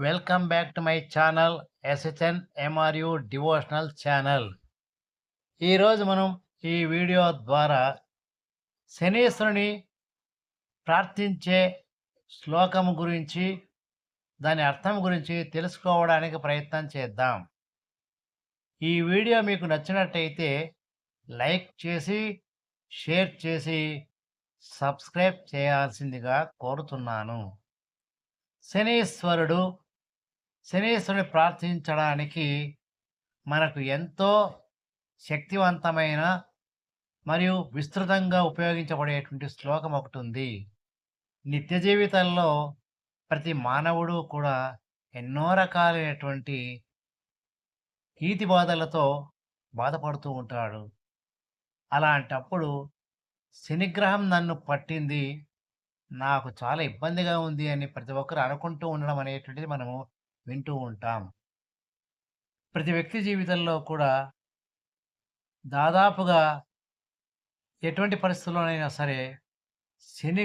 Welcome back to my channel SHN MRU devotional channel. ఈరోజు మనం ఈ వీడియో ద్వారా శనీశ్వరుని ప్రార్థించే శ్లోకం గురించి, దాని అర్థం గురించి తెలుసుకోవడానికి ప్రయత్నం చేద్దాం. ఈ వీడియో మీకు నచ్చినట్టయితే లైక్ చేసి, షేర్ చేసి, సబ్స్క్రైబ్ చేయాల్సిందిగా కోరుతున్నాను. శనీశ్వరుడు శనీశ్వరుని ప్రార్థించడానికి మనకు ఎంతో శక్తివంతమైన మరియు విస్తృతంగా ఉపయోగించబడేటువంటి శ్లోకం ఒకటి ఉంది. నిత్య జీవితంలో ప్రతి మానవుడు కూడా ఎన్నో రకాలైనటువంటి ఈతి బాధలతో బాధపడుతూ ఉంటాడు. అలాంటప్పుడు శనిగ్రహం నన్ను పట్టింది, నాకు చాలా ఇబ్బందిగా ఉంది అని ప్రతి ఒక్కరు అనుకుంటూ ఉండడం అనేటువంటిది మనము వింటూ ఉంటాం. ప్రతి వ్యక్తి జీవితంలో కూడా దాదాపుగా ఎటువంటి పరిస్థితుల్లోనైనా సరే శని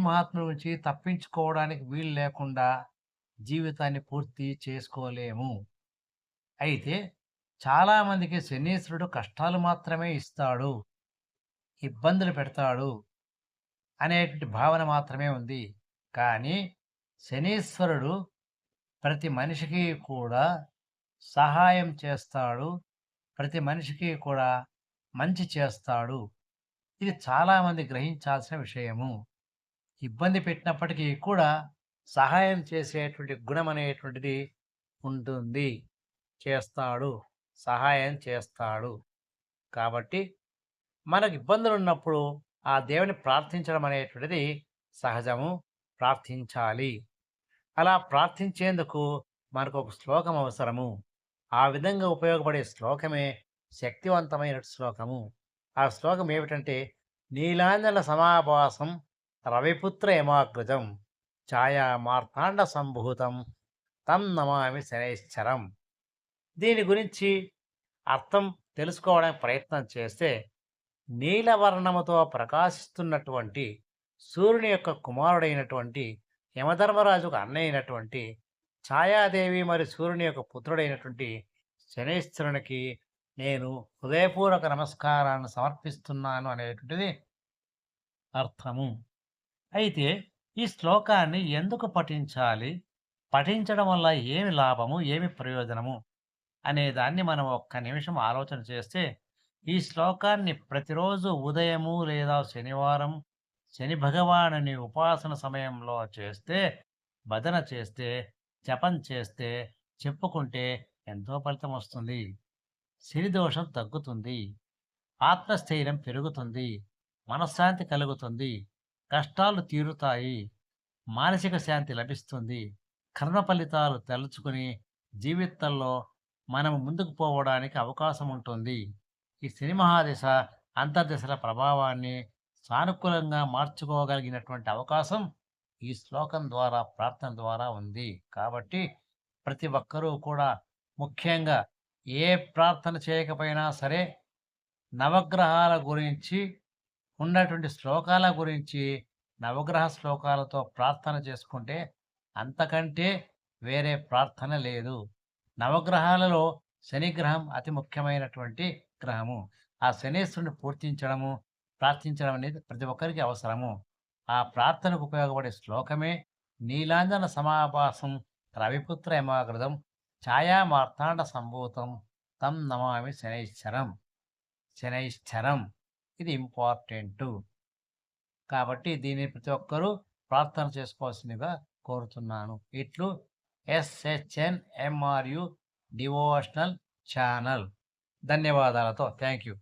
మహాత్ముడి గురించి తప్పించుకోవడానికి వీలు లేకుండా జీవితాన్ని పూర్తి చేసుకోలేము. అయితే చాలామందికి శనీశ్వరుడు కష్టాలు మాత్రమే ఇస్తాడు, ఇబ్బందులు పెడతాడు అనేటువంటి భావన మాత్రమే ఉంది. కానీ శనీశ్వరుడు ప్రతి మనిషికి కూడా సహాయం చేస్తాడు, ప్రతి మనిషికి కూడా మంచి చేస్తాడు. ఇది చాలామంది గ్రహించాల్సిన విషయము. ఇబ్బంది పెట్టినప్పటికీ కూడా సహాయం చేసేటువంటి గుణం అనేటువంటిది ఉంటుంది. చేస్తాడు, సహాయం చేస్తాడు. కాబట్టి మనకు ఇబ్బందులు ఉన్నప్పుడు ఆ దేవుని ప్రార్థించడం అనేటువంటిది సహజము, ప్రార్థించాలి. అలా ప్రార్థించేందుకు మనకు ఒక శ్లోకం అవసరము. ఆ విధంగా ఉపయోగపడే శ్లోకమే శక్తివంతమైన శ్లోకము. ఆ శ్లోకం ఏమిటంటే, నీలాంజన సమాభాసం రవిపుత్ర యమాగ్రజం ఛాయా మార్తాండ సంభూతం తం నమామి శనైశ్చరం. దీని గురించి అర్థం తెలుసుకోవడానికి ప్రయత్నం చేస్తే, నీలవర్ణముతో ప్రకాశిస్తున్నటువంటి సూర్యుని యొక్క కుమారుడైనటువంటి యమధర్మరాజుకు అన్నయ్యైనటువంటి ఛాయాదేవి మరియు సూర్యుని యొక్క పుత్రుడైనటువంటి శనైశ్వరునికి నేను హృదయపూర్వక నమస్కారాన్ని సమర్పిస్తున్నాను అనేటువంటిది అర్థము. అయితే ఈ శ్లోకాన్ని ఎందుకు పఠించాలి, పఠించడం వల్ల ఏమి లాభము, ఏమి ప్రయోజనము అనే దాన్ని మనం ఒక్క నిమిషం ఆలోచన చేస్తే, ఈ శ్లోకాన్ని ప్రతిరోజు ఉదయము లేదా శనివారం శని భగవానుని ఉపాసన సమయంలో చేస్తే, భజన చేస్తే, జపం చేస్తే, చెప్పుకుంటే ఎంతో ఫలితం వస్తుంది. శని దోషం తగ్గుతుంది, ఆత్మస్థైర్యం పెరుగుతుంది, మనశ్శాంతి కలుగుతుంది, కష్టాలు తీరుతాయి, మానసిక శాంతి లభిస్తుంది, కర్మ ఫలితాలు తలుచుకుని జీవితంలో మనం ముందుకు పోవడానికి అవకాశం ఉంటుంది. ఈ శని మహాదశ అంతర్దశల ప్రభావాన్ని సానుకూలంగా మార్చుకోగలిగినటువంటి అవకాశం ఈ శ్లోకం ద్వారా, ప్రార్థన ద్వారా ఉంది. కాబట్టి ప్రతి ఒక్కరూ కూడా, ముఖ్యంగా ఏ ప్రార్థన చేయకపోయినా సరే, నవగ్రహాల గురించి ఉన్నటువంటి శ్లోకాల గురించి నవగ్రహ శ్లోకాలతో ప్రార్థన చేసుకుంటే అంతకంటే వేరే ప్రార్థన లేదు. నవగ్రహాలలో శనిగ్రహం అతి ముఖ్యమైనటువంటి గ్రహము. ఆ శనీశ్వరుని ప్రార్థించడం అనేది ప్రతి ఒక్కరికి అవసరము. ఆ ప్రార్థనకు ఉపయోగపడే శ్లోకమే నీలాంజన సమాభాసం రవిపుత్ర యమాగ్రదం ఛాయా మార్తాండ సంభూతం తం నమామి శనైశ్చరం. శనైశ్చరం ఇది ఇంపార్టెంటు. కాబట్టి దీన్ని ప్రతి ఒక్కరూ ప్రార్థన చేసుకోవాల్సిందిగా కోరుతున్నాను. ఇట్లు ఎస్హెచ్ఎన్ ఎంఆర్యు డివోషనల్ ఛానల్. ధన్యవాదాలతో. Thank you.